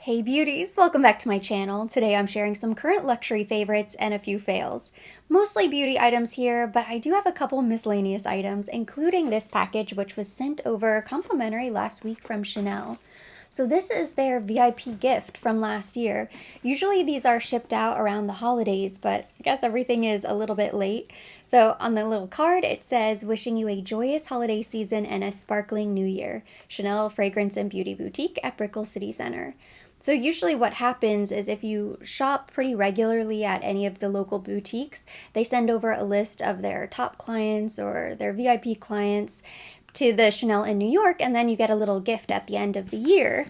Hey beauties, welcome back to my channel. Today I'm sharing some current luxury favorites and a few fails. Mostly beauty items here, but I do have a couple miscellaneous items, including this package which was sent over complimentary last week from Chanel. So this is their VIP gift from last year. Usually these are shipped out around the holidays, but I guess everything is a little bit late. So on the little card it says, wishing you a joyous holiday season and a sparkling new year. Chanel Fragrance and Beauty Boutique at Brickell City Center. So usually what happens is if you shop pretty regularly at any of the local boutiques, they send over a list of their top clients or their VIP clients to the Chanel in New York, and then you get a little gift at the end of the year.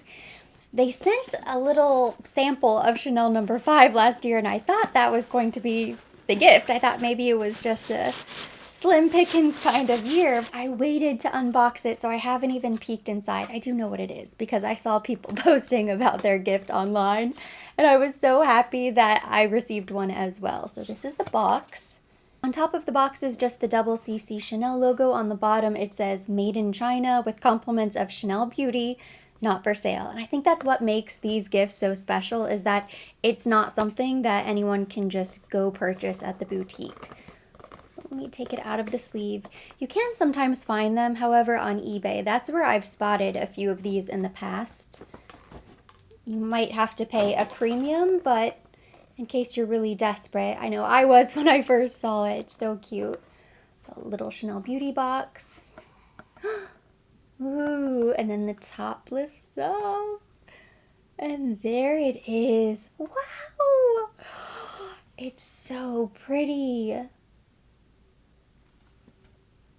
They sent a little sample of Chanel No. 5 last year, and I thought that was going to be the gift. I thought maybe it was just a slim pickings kind of year. I waited to unbox it, so I haven't even peeked inside. I do know what it is because I saw people posting about their gift online, and I was so happy that I received one as well. So this is the box. On top of the box is just the double CC Chanel logo. On the bottom it says Made in China with compliments of Chanel Beauty, not for sale. And I think that's what makes these gifts so special, is that it's not something that anyone can just go purchase at the boutique. So let me take it out of the sleeve. You can sometimes find them, however, on eBay. That's where I've spotted a few of these in the past. You might have to pay a premium, but in case you're really desperate. I know I was when I first saw it. It's so cute. A little Chanel beauty box. Ooh, and then the top lifts up. And there it is. Wow! It's so pretty.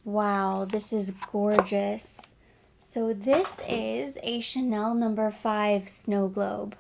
Wow, this is gorgeous. So this is a Chanel No. 5 snow globe.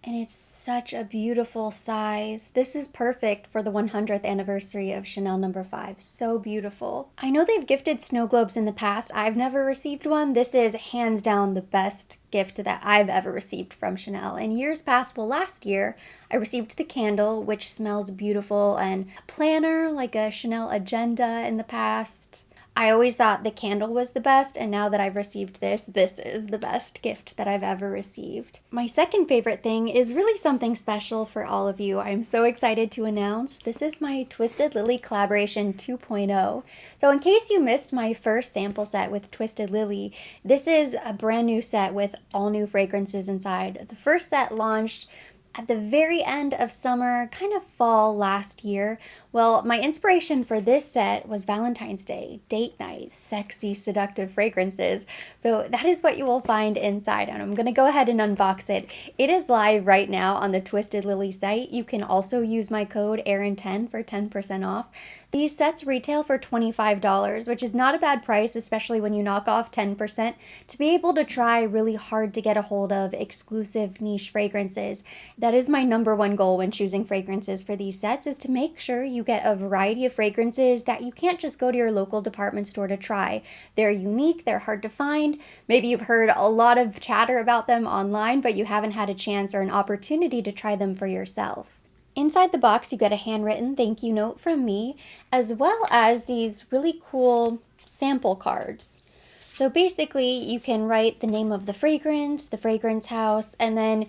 And it's such a beautiful size. This is perfect for the 100th anniversary of Chanel No. 5. So beautiful. I know they've gifted snow globes in the past. I've never received one. This is hands down the best gift that I've ever received from Chanel. In years past, well, last year, I received the candle, which smells beautiful, and a planner, like a Chanel agenda in the past. I always thought the candle was the best, and now that I've received this, this is the best gift that I've ever received. My second favorite thing is really something special for all of you. I'm so excited to announce this is my Twisted Lily Collaboration 2.0. So in case you missed my first sample set with Twisted Lily, this is a brand new set with all new fragrances inside. The first set launched at the very end of summer, kind of fall last year. Well, my inspiration for this set was Valentine's Day, date night, sexy, seductive fragrances. So that is what you will find inside, and I'm gonna go ahead and unbox it. It is live right now on the Twisted Lily site. You can also use my code Erin10 for 10% off. These sets retail for $25, which is not a bad price, especially when you knock off 10%, to be able to try really hard to get a hold of exclusive niche fragrances. That is my number one goal when choosing fragrances for these sets, is to make sure you get a variety of fragrances that you can't just go to your local department store to try. They're unique, they're hard to find. Maybe you've heard a lot of chatter about them online, but you haven't had a chance or an opportunity to try them for yourself. Inside the box, you get a handwritten thank you note from me, as well as these really cool sample cards. So basically, you can write the name of the fragrance house, and then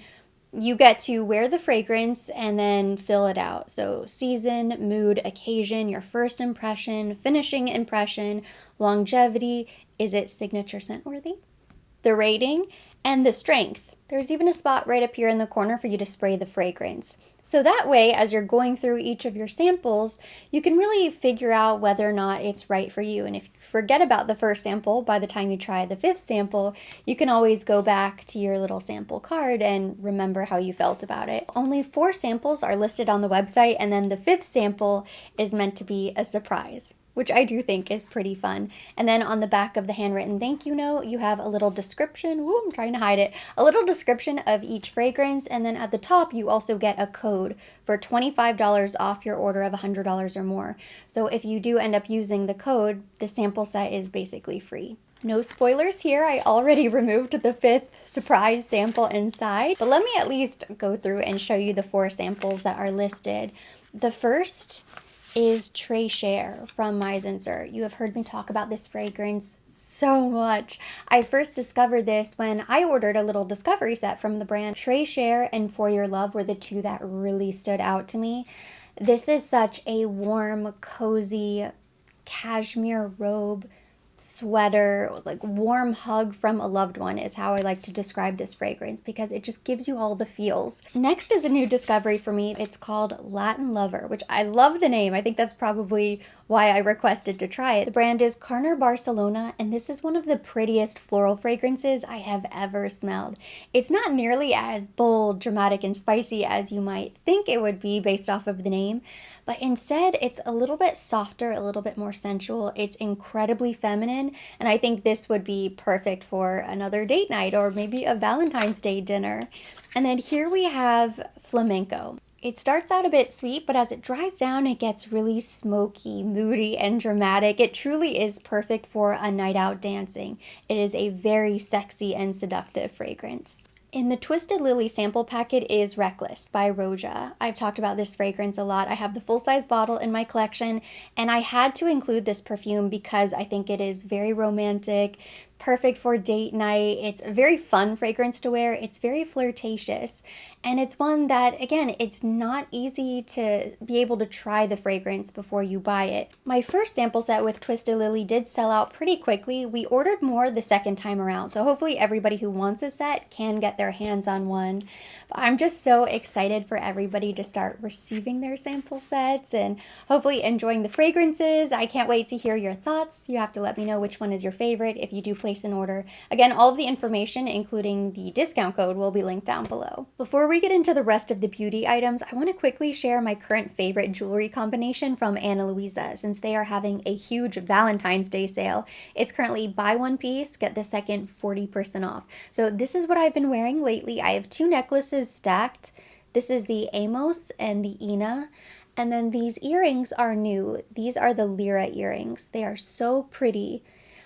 you get to wear the fragrance and then fill it out. So season, mood, occasion, your first impression, finishing impression, longevity, is it signature scent worthy? The rating, and the strength. There's even a spot right up here in the corner for you to spray the fragrance. So that way, as you're going through each of your samples, you can really figure out whether or not it's right for you. And if you forget about the first sample, by the time you try the fifth sample, you can always go back to your little sample card and remember how you felt about it. Only 4 samples are listed on the website, and then the 5th sample is meant to be a surprise, which I do think is pretty fun. And then on the back of the handwritten thank you note, you have a little description. Ooh, I'm trying to hide it. A little description of each fragrance, and then at the top, you also get a code for $25 off your order of $100 or more. So if you do end up using the code, the sample set is basically free. No spoilers here, I already removed the 5th surprise sample inside, but let me at least go through and show you the 4 samples that are listed. The first is Treasure from Meisenser. You have heard me talk about this fragrance so much. I first discovered this when I ordered a little discovery set from the brand. Treasure and For Your Love were the two that really stood out to me. This is such a warm, cozy cashmere robe, sweater, like warm hug from a loved one is how I like to describe this fragrance because it just gives you all the feels. Next is a new discovery for me. It's called Latin Lover, which I love the name. I think that's probably why I requested to try it. The brand is Carner Barcelona, and this is one of the prettiest floral fragrances I have ever smelled. It's not nearly as bold, dramatic, and spicy as you might think it would be based off of the name, but instead it's a little bit softer, a little bit more sensual. It's incredibly feminine, and I think this would be perfect for another date night or maybe a Valentine's Day dinner. And then here we have Flamenco. It starts out a bit sweet, but as it dries down, it gets really smoky, moody, and dramatic. It truly is perfect for a night out dancing. It is a very sexy and seductive fragrance. In the Twisted Lily sample packet is Reckless by Roja. I've talked about this fragrance a lot. I have the full-size bottle in my collection, and I had to include this perfume because I think it is very romantic, perfect for date night. It's a very fun fragrance to wear. It's very flirtatious. And it's one that, again, it's not easy to be able to try the fragrance before you buy it. My first sample set with Twisted Lily did sell out pretty quickly. We ordered more the second time around. So hopefully everybody who wants a set can get their hands on one. But I'm just so excited for everybody to start receiving their sample sets and hopefully enjoying the fragrances. I can't wait to hear your thoughts. You have to let me know which one is your favorite if you do place an order. Again, all of the information, including the discount code, will be linked down below. Before we get into the rest of the beauty items, I want to quickly share my current favorite jewelry combination from Ana Luisa, since they are having a huge Valentine's Day sale. It's currently buy one piece, get the second 40% off. So this is what I've been wearing lately. I have two necklaces stacked. This is the Amos and the Ina. And then these earrings are new. These are the Lyra earrings. They are so pretty.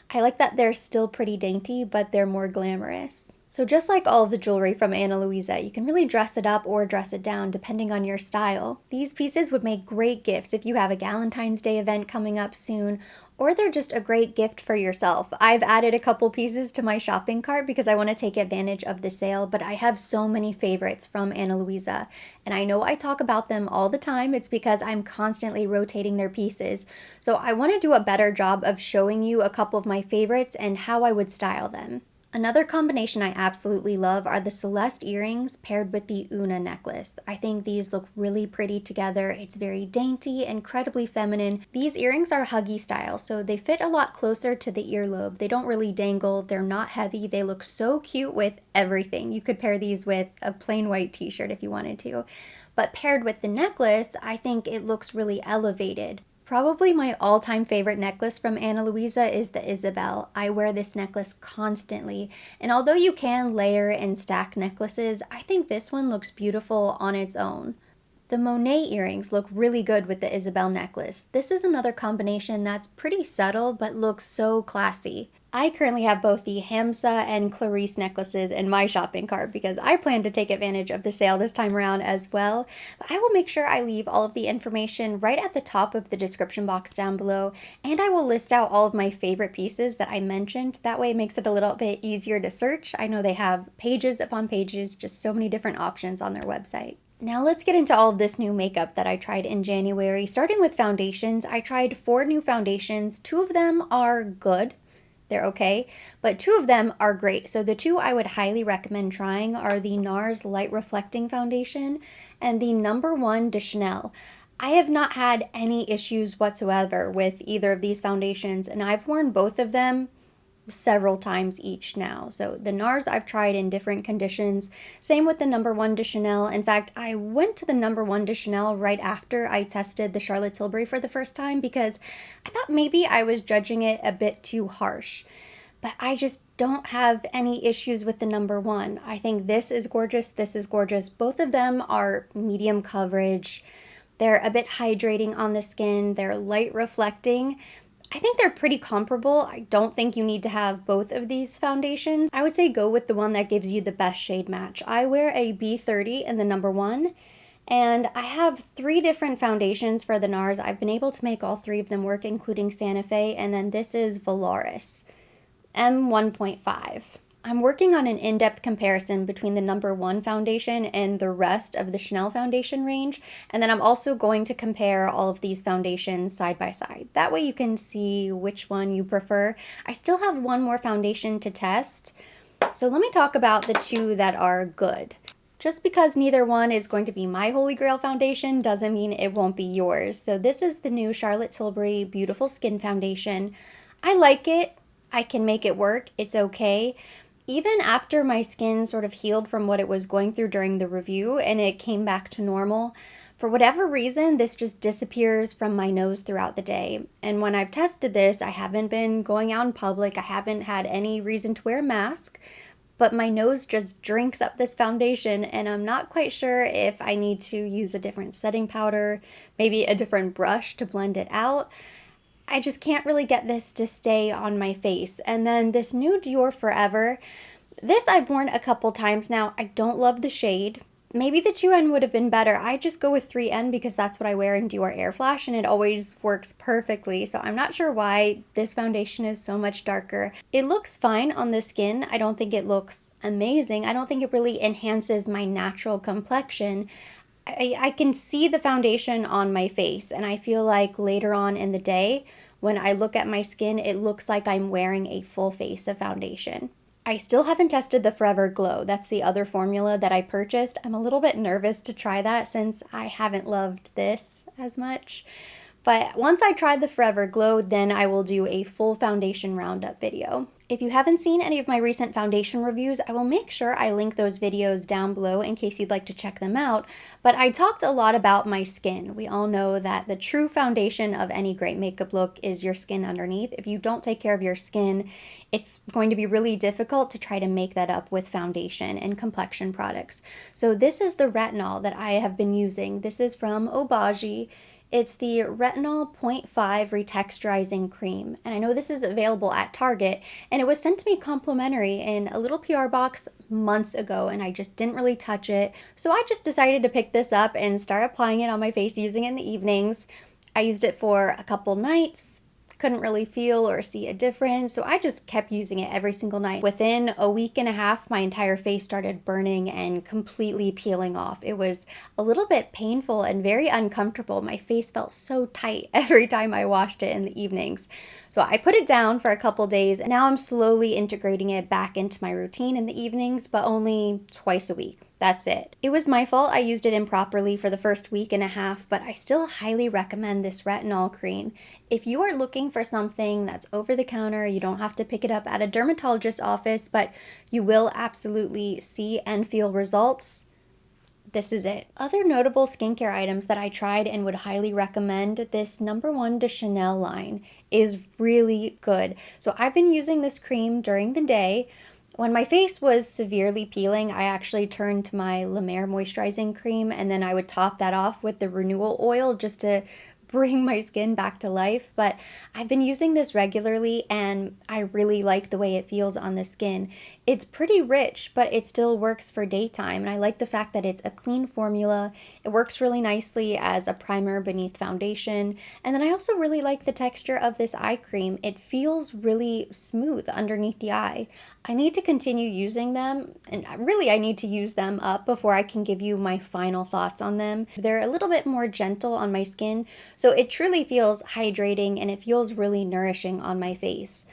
I like that they're still pretty dainty, but they're more glamorous. So just like all of the jewelry from Ana Luisa, you can really dress it up or dress it down depending on your style. These pieces would make great gifts if you have a Valentine's Day event coming up soon, or they're just a great gift for yourself. I've added a couple pieces to my shopping cart because I want to take advantage of the sale, but I have so many favorites from Ana Luisa, and I know I talk about them all the time. It's because I'm constantly rotating their pieces. So I want to do a better job of showing you a couple of my favorites and how I would style them. Another combination I absolutely love are the Celeste earrings paired with the Una necklace. I think these look really pretty together. It's very dainty, incredibly feminine. These earrings are huggy style, so they fit a lot closer to the earlobe. They don't really dangle, they're not heavy, they look so cute with everything. You could pair these with a plain white t-shirt if you wanted to. But paired with the necklace, I think it looks really elevated. Probably my all-time favorite necklace from Ana Luisa is the Isabel. I wear this necklace constantly, and although you can layer and stack necklaces, I think this one looks beautiful on its own. The Monet earrings look really good with the Isabel necklace. This is another combination that's pretty subtle but looks so classy. I currently have both the Hamsa and Clarice necklaces in my shopping cart because I plan to take advantage of the sale this time around as well. But I will make sure I leave all of the information right at the top of the description box down below, and I will list out all of my favorite pieces that I mentioned. That way it makes it a little bit easier to search. I know they have pages upon pages, just so many different options on their website. Now let's get into all of this new makeup that I tried in January. Starting with foundations, I tried 4 new foundations. 2 of them are good. They're okay, but 2 of them are great. So the 2 I would highly recommend trying are the NARS Light Reflecting Foundation and the No. 1 de Chanel. I have not had any issues whatsoever with either of these foundations, and I've worn both of them several times each now. So the NARS I've tried in different conditions. Same with the No. 1 de Chanel. In fact, I went to the No. 1 de Chanel right after I tested the Charlotte Tilbury for the first time because I thought maybe I was judging it a bit too harsh. But I just don't have any issues with the No. 1. I think this is gorgeous. This is gorgeous. Both of them are medium coverage. They're a bit hydrating on the skin. They're light reflecting. I think they're pretty comparable. I don't think you need to have both of these foundations. I would say go with the one that gives you the best shade match. I wear a B30 in the No. 1, And I have 3 different foundations for the NARS. I've been able to make all 3 of them work, including Santa Fe, and then this is Valaris M1.5. I'm working on an in-depth comparison between the #1 foundation and the rest of the Chanel foundation range, and then I'm also going to compare all of these foundations side by side. That way you can see which one you prefer. I still have one more foundation to test, so let me talk about the 2 that are good. Just because neither one is going to be my holy grail foundation doesn't mean it won't be yours. So this is the new Charlotte Tilbury Beautiful Skin Foundation. I like it. I can make it work. It's okay. Even after my skin sort of healed from what it was going through during the review and it came back to normal, for whatever reason, this just disappears from my nose throughout the day. And when I've tested this, I haven't been going out in public. I haven't had any reason to wear a mask, but my nose just drinks up this foundation, and I'm not quite sure if I need to use a different setting powder, maybe a different brush to blend it out. I just can't really get this to stay on my face. And then this new Dior Forever, this I've worn a couple times now. I don't love the shade. Maybe the 2N would have been better. I just go with 3N because that's what I wear in Dior Air Flash and it always works perfectly. So I'm not sure why this foundation is so much darker. It looks fine on the skin. I don't think it looks amazing. I don't think it really enhances my natural complexion. I can see the foundation on my face, and I feel like later on in the day, when I look at my skin, it looks like I'm wearing a full face of foundation. I still haven't tested the Forever Glow. That's the other formula that I purchased. I'm a little bit nervous to try that since I haven't loved this as much. But once I try the Forever Glow, then I will do a full foundation roundup video. If you haven't seen any of my recent foundation reviews, I will make sure I link those videos down below in case you'd like to check them out. But I talked a lot about my skin. We all know that the true foundation of any great makeup look is your skin underneath. If you don't take care of your skin, it's going to be really difficult to try to make that up with foundation and complexion products. So this is the retinol that I have been using. This is from Obagi. It's the Retinol 0.5 Retexturizing Cream, and I know this is available at Target, and it was sent to me complimentary in a little PR box months ago, and I just didn't really touch it. So I just decided to pick this up and start applying it on my face, using it in the evenings. I used it for a couple nights. Couldn't really feel or see a difference, so I just kept using it every single night. Within a week and a half, my entire face started burning and completely peeling off. It was a little bit painful and very uncomfortable. My face felt so tight every time I washed it in the evenings. So I put it down for a couple days, and now I'm slowly integrating it back into my routine in the evenings, but only twice a week. That's it. It was my fault I used it improperly for the first week and a half, but I still highly recommend this retinol cream. If you are looking for something that's over the counter, you don't have to pick it up at a dermatologist's office, but you will absolutely see and feel results, this is it. Other notable skincare items that I tried and would highly recommend, this #1 de Chanel line is really good. So I've been using this cream during the day. When my face was severely peeling, I actually turned to my La Mer moisturizing cream, and then I would top that off with the Renewal oil just to bring my skin back to life. But I've been using this regularly and I really like the way it feels on the skin. It's pretty rich, but it still works for daytime, and I like the fact that it's a clean formula. It works really nicely as a primer beneath foundation, and then I also really like the texture of this eye cream. It feels really smooth underneath the eye. I need to continue using them, and really I need to use them up before I can give you my final thoughts on them. They're a little bit more gentle on my skin, so it truly feels hydrating and it feels really nourishing on my face.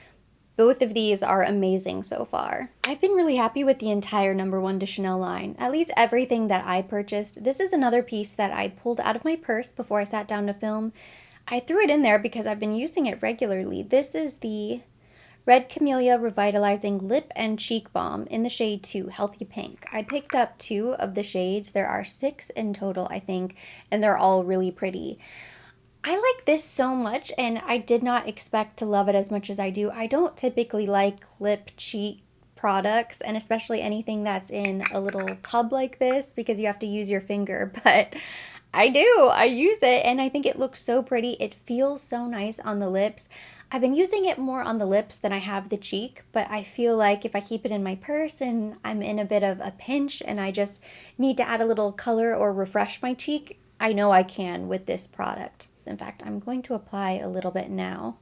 Both of these are amazing so far. I've been really happy with the entire #1 de Chanel line, at least everything that I purchased. This is another piece that I pulled out of my purse before I sat down to film. I threw it in there because I've been using it regularly. This is the Red Camellia Revitalizing Lip and Cheek Balm in the shade 2, Healthy Pink. I picked up 2 of the shades. There are 6 in total, I think, and they're all really pretty. I like this so much, and I did not expect to love it as much as I do. I don't typically like lip cheek products, and especially anything that's in a little tub like this because you have to use your finger, but I do. I use it, and I think it looks so pretty. It feels so nice on the lips. I've been using it more on the lips than I have the cheek, but I feel like if I keep it in my purse and I'm in a bit of a pinch and I just need to add a little color or refresh my cheek, I know I can with this product. In fact, I'm going to apply a little bit now.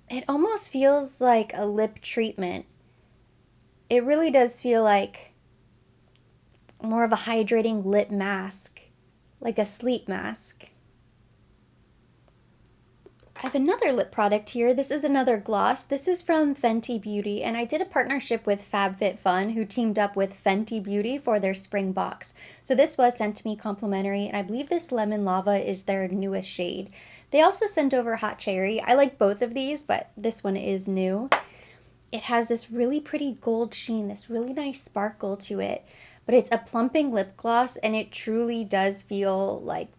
It almost feels like a lip treatment. It really does feel like more of a hydrating lip mask, like a sleep mask. I have another lip product here. This is another gloss. This is from Fenty Beauty, and I did a partnership with FabFitFun, who teamed up with Fenty Beauty for their spring box. So this was sent to me complimentary, and I believe this Lemon Lava is their newest shade. They also sent over Hot Cherry. I like both of these, but this one is new. It has this really pretty gold sheen, this really nice sparkle to it, but it's a plumping lip gloss, and it truly does feel like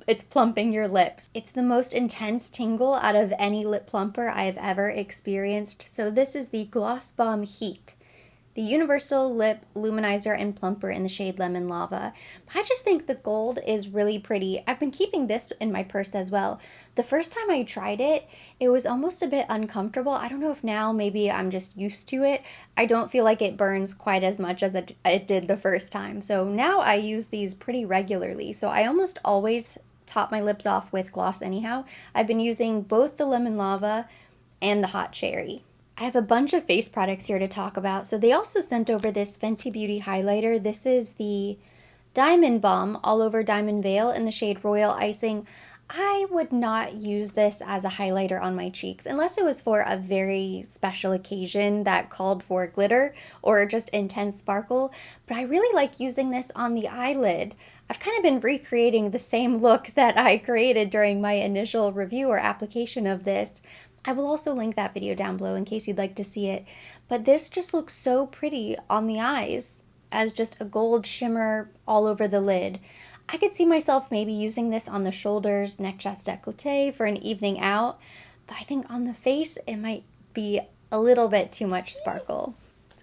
it's plumping your lips. It's the most intense tingle out of any lip plumper I've ever experienced. So this is the Gloss Bomb Heat, the Universal Lip Luminizer and Plumper in the shade Lemon Lava. I just think the gold is really pretty. I've been keeping this in my purse as well. The first time I tried it, it was almost a bit uncomfortable. I don't know if now maybe I'm just used to it. I don't feel like it burns quite as much as it did the first time. So now I use these pretty regularly. So I almost always top my lips off with gloss anyhow. I've been using both the Lemon Lava and the Hot Cherry. I have a bunch of face products here to talk about. So they also sent over this Fenty Beauty highlighter. This is the Diamond Balm All Over Diamond Veil in the shade Royal Icing. I would not use this as a highlighter on my cheeks unless it was for a very special occasion that called for glitter or just intense sparkle, but I really like using this on the eyelid. I've kind of been recreating the same look that I created during my initial review or application of this. I will also link that video down below in case you'd like to see it, but this just looks so pretty on the eyes as just a gold shimmer all over the lid. I could see myself maybe using this on the shoulders, neck, chest, décolleté for an evening out, but I think on the face it might be a little bit too much sparkle.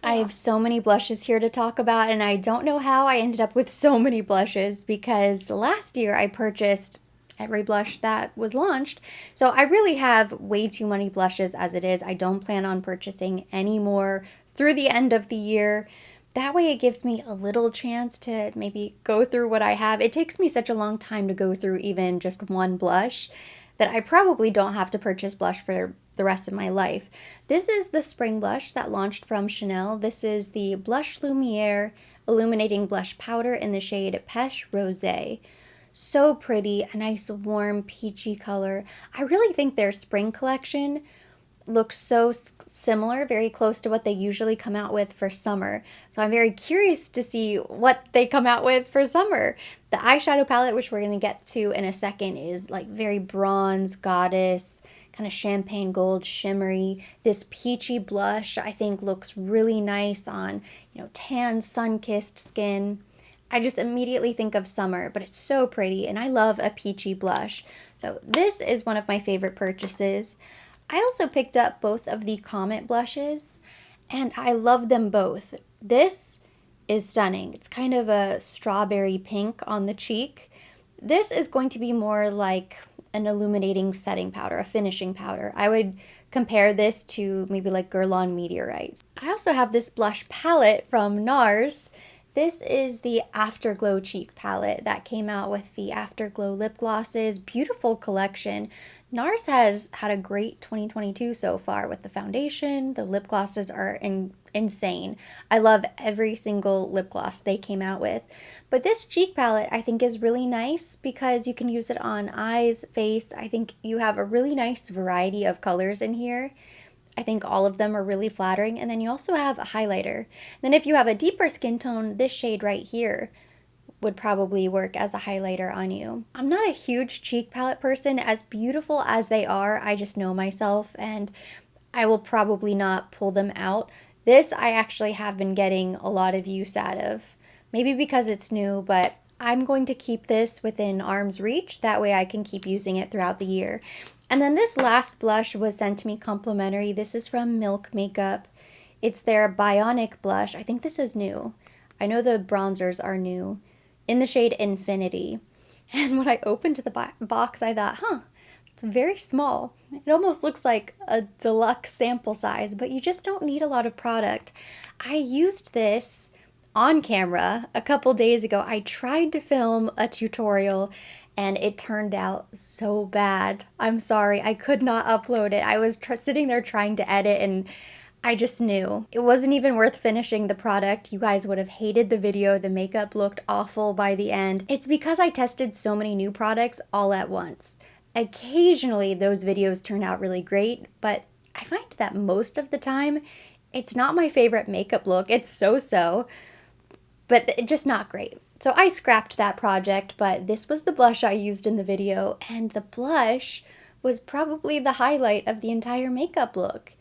I have so many blushes here to talk about, and I don't know how I ended up with so many blushes because last year I purchased every blush that was launched. So I really have way too many blushes as it is. I don't plan on purchasing any more through the end of the year. That way it gives me a little chance to maybe go through what I have. It takes me such a long time to go through even just one blush that I probably don't have to purchase blush for the rest of my life. This is the spring blush that launched from Chanel. This is the Blush Lumiere Illuminating Blush Powder in the shade Peche Rosé. So pretty, a nice warm peachy color. I really think their spring collection looks so similar, very close to what they usually come out with for summer. So I'm very curious to see what they come out with for summer. The eyeshadow palette, which we're going to get to in a second, is like very bronze, goddess, kind of champagne gold, shimmery. This peachy blush I think looks really nice on, tan, sun-kissed skin. I just immediately think of summer, but it's so pretty, and I love a peachy blush. So this is one of my favorite purchases. I also picked up both of the Comet blushes, and I love them both. This is stunning. It's kind of a strawberry pink on the cheek. This is going to be more like an illuminating setting powder, a finishing powder. I would compare this to maybe like Guerlain Meteorites. I also have this blush palette from NARS. This is the Afterglow Cheek palette that came out with the Afterglow lip glosses. Beautiful collection. NARS has had a great 2022 so far with the foundation. The lip glosses are insane. I love every single lip gloss they came out with. But this cheek palette I think is really nice because you can use it on eyes, face. I think you have a really nice variety of colors in here. I think all of them are really flattering. And then you also have a highlighter. Then if you have a deeper skin tone, this shade right here would probably work as a highlighter on you. I'm not a huge cheek palette person. As beautiful as they are, I just know myself and I will probably not pull them out. This I actually have been getting a lot of use out of. Maybe because it's new, but I'm going to keep this within arm's reach. That way I can keep using it throughout the year. And then this last blush was sent to me complimentary. This is from Milk Makeup. It's their Bionic blush. I think this is new. I know the bronzers are new. In the shade Infinity. And when I opened the box, I thought, huh, it's very small. It almost looks like a deluxe sample size, but you just don't need a lot of product. I used this on camera a couple days ago. I tried to film a tutorial and it turned out so bad. I'm sorry, I could not upload it. I was sitting there trying to edit and I just knew it wasn't even worth finishing the product. You guys would have hated the video. The makeup looked awful by the end. It's because I tested so many new products all at once. Occasionally those videos turn out really great, but I find that most of the time it's not my favorite makeup look. It's so-so, but it's just not great. So I scrapped that project, but this was the blush I used in the video, and the blush was probably the highlight of the entire makeup look.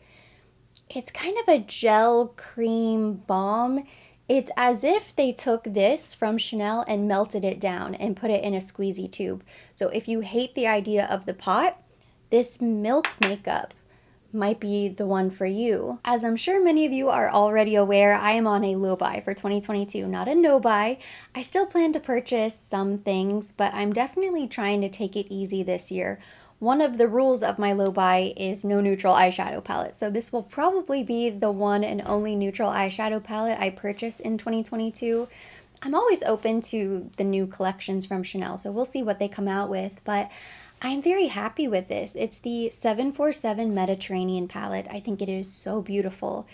It's kind of a gel cream balm. It's as if they took this from Chanel and melted it down and put it in a squeezy tube. So if you hate the idea of the pot, this milk makeup might be the one for you. As I'm sure many of you are already aware, I am on a low buy for 2022, not a no buy. I still plan to purchase some things, but I'm definitely trying to take it easy this year. One of the rules of my low buy is no neutral eyeshadow palette, so this will probably be the one and only neutral eyeshadow palette I purchase in 2022. I'm always open to the new collections from Chanel, so we'll see what they come out with, but I'm very happy with this. It's the 747 Mediterranean palette. I think it is so beautiful.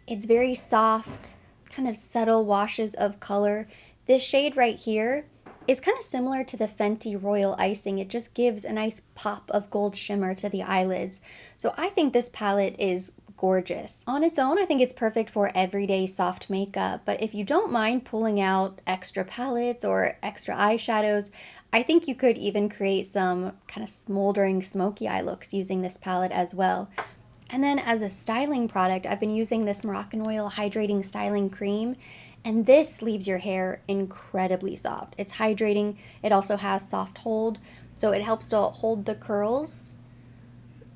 It's very soft, kind of subtle washes of color. This shade right here is kind of similar to the Fenty Royal Icing. It just gives a nice pop of gold shimmer to the eyelids. So I think this palette is gorgeous. On its own, I think it's perfect for everyday soft makeup, but if you don't mind pulling out extra palettes or extra eyeshadows, I think you could even create some kind of smoldering smoky eye looks using this palette as well. And then as a styling product, I've been using this Moroccan Oil Hydrating Styling Cream, and this leaves your hair incredibly soft. It's hydrating. It also has soft hold, so it helps to hold the curls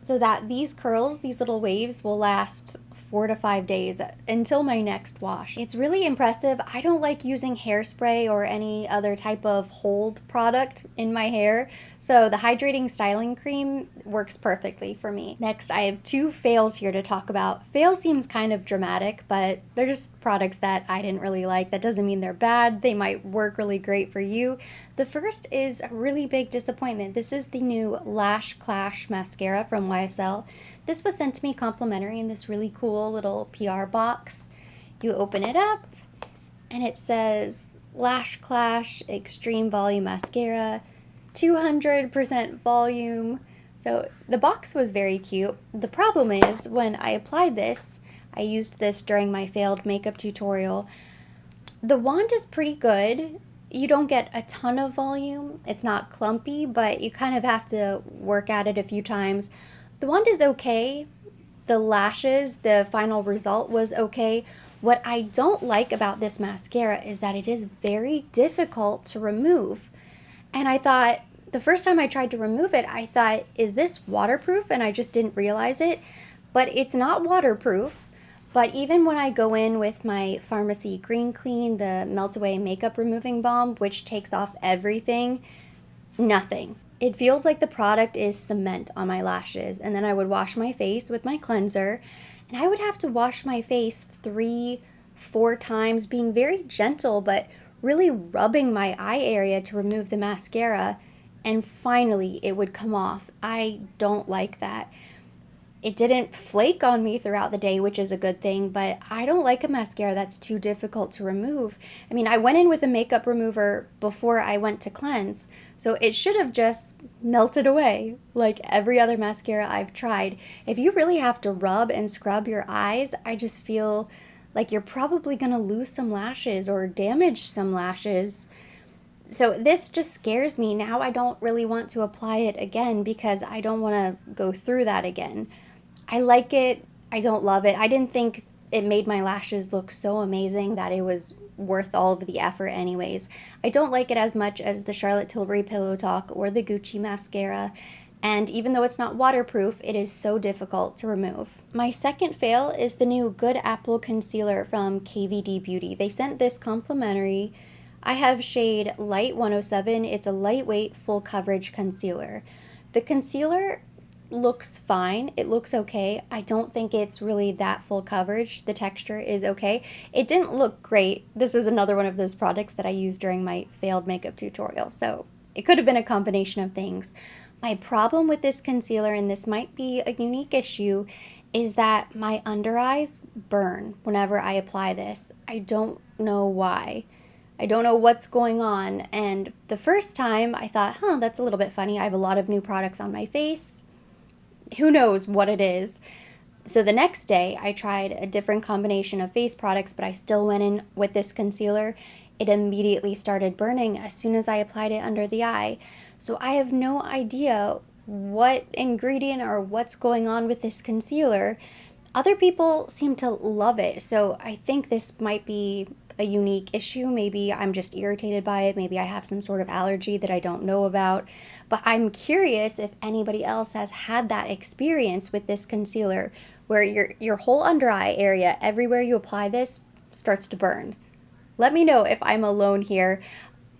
so that these curls, these little waves, will last 4 to 5 days until my next wash. It's really impressive. I don't like using hairspray or any other type of hold product in my hair, so the hydrating styling cream works perfectly for me. Next, I have 2 fails here to talk about. Fail seems kind of dramatic, but they're just products that I didn't really like. That doesn't mean they're bad. They might work really great for you. The first is a really big disappointment. This is the new Lash Clash mascara from YSL. This was sent to me complimentary in this really cool little PR box. You open it up and it says Lash Clash Extreme Volume Mascara, 200% volume. So the box was very cute. The problem is when I applied this, I used this during my failed makeup tutorial. The wand is pretty good. You don't get a ton of volume. It's not clumpy, but you kind of have to work at it a few times. The wand is okay. The lashes, the final result was okay. What I don't like about this mascara is that it is very difficult to remove. And I thought, the first time I tried to remove it, I thought, is this waterproof? And I just didn't realize it. But it's not waterproof. But even when I go in with my Pharmacy Green Clean, the Melt Away Makeup Removing Balm, which takes off everything, nothing. It feels like the product is cement on my lashes. And then I would wash my face with my cleanser, and I would have to wash my face 3-4 times, being very gentle, but really rubbing my eye area to remove the mascara. And finally, it would come off. I don't like that. It didn't flake on me throughout the day, which is a good thing, but I don't like a mascara that's too difficult to remove. I mean, I went in with a makeup remover before I went to cleanse, so it should have just melted away like every other mascara I've tried. If you really have to rub and scrub your eyes, I just feel like you're probably gonna lose some lashes or damage some lashes. So this just scares me. Now I don't really want to apply it again because I don't want to go through that again. I like it. I don't love it. I didn't think it made my lashes look so amazing that it was worth all of the effort anyways. I don't like it as much as the Charlotte Tilbury Pillow Talk or the Gucci mascara. And even though it's not waterproof, it is so difficult to remove. My second fail is the new Good Apple concealer from KVD Beauty. They sent this complimentary. I have shade Light 107. It's a lightweight full coverage concealer. The concealer looks fine. It looks okay. I don't think it's really that full coverage. The texture is okay. It didn't look great. This is another one of those products that I used during my failed makeup tutorial, so it could have been a combination of things. My problem with this concealer, and this might be a unique issue, is that my under eyes burn whenever I apply this. I don't know why. I don't know what's going on. And the first time I thought, that's a little bit funny. I have a lot of new products on my face. Who knows what it is? So the next day I tried a different combination of face products, but I still went in with this concealer. It immediately started burning as soon as I applied it under the eye. So I have no idea what ingredient or what's going on with this concealer. Other people seem to love it, so I think this might be a unique issue. Maybe I'm just irritated by it. Maybe I have some sort of allergy that I don't know about. But I'm curious if anybody else has had that experience with this concealer where your whole under eye area, everywhere you apply this, starts to burn. Let me know if I'm alone here.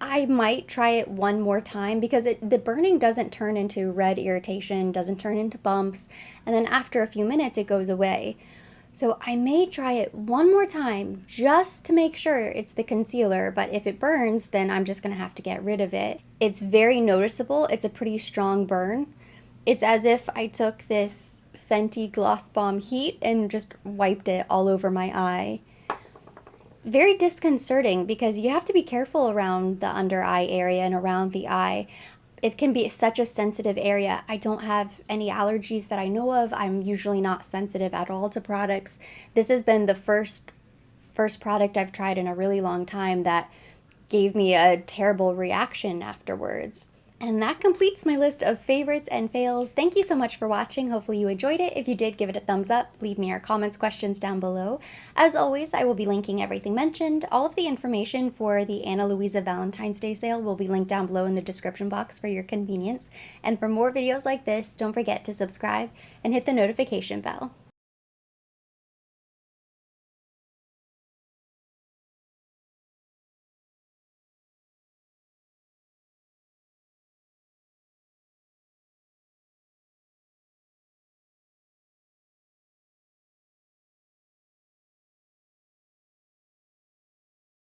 I might try it one more time because the burning doesn't turn into red irritation, doesn't turn into bumps, and then after a few minutes it goes away. So I may try it one more time just to make sure it's the concealer, but if it burns, then I'm just going to have to get rid of it. It's very noticeable. It's a pretty strong burn. It's as if I took this Fenty Gloss Bomb Heat and just wiped it all over my eye. Very disconcerting because you have to be careful around the under eye area and around the eye. It can be such a sensitive area. I don't have any allergies that I know of. I'm usually not sensitive at all to products. This has been the first product I've tried in a really long time that gave me a terrible reaction afterwards. And that completes my list of favorites and fails. Thank you so much for watching. Hopefully you enjoyed it. If you did, give it a thumbs up. Leave me your comments, questions down below. As always, I will be linking everything mentioned. All of the information for the Ana Luisa Valentine's Day sale will be linked down below in the description box for your convenience. And for more videos like this, don't forget to subscribe and hit the notification bell.